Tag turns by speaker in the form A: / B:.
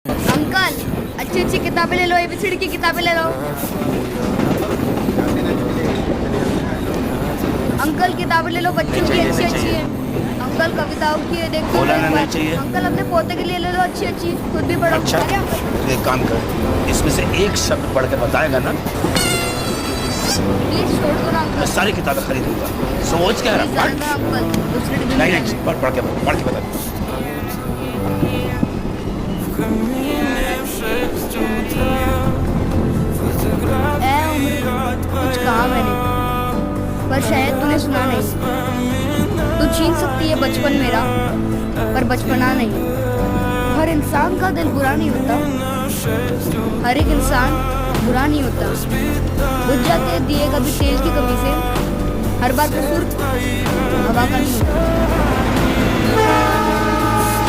A: Uncle अच्छी अच्छी किताबें ले लो, एबीसीडी की किताबें ले लो। अंकल किताबें ले लो, बच्चों की अच्छी अच्छी है। अंकल कविताओं की है, देखो
B: बोला ना नहीं चाहिए।
A: अंकल अपने पोते के लिए ले लो अच्छी अच्छी, खुद भी पढ़ो।
B: अच्छा
A: अरे अंकल
B: तो एक काम कर, इसमें से एक शब्द पढ़ के बताएगा ना,
A: प्लीज छोड़ दो ना
B: मैं
A: अंकल।
B: सारी किताबें खरीदूंगा। सोच क्या रहा
A: प्लीज
B: पढ़।
A: जाना अंकल, दूसरे दिन
B: नहीं नहीं पढ़ के बता।
A: कुछ कहा मैंने, पर शायद तूने सुना नहीं। तू छीन सकती है बचपन मेरा, पर बचपना नहीं। हर इंसान का दिल बुरा नहीं होता, हर एक इंसान बुरा नहीं होता। बुझ जाते हैं दिए कभी तेल की कमी से, हर बार कसूर हवा का नहीं होता।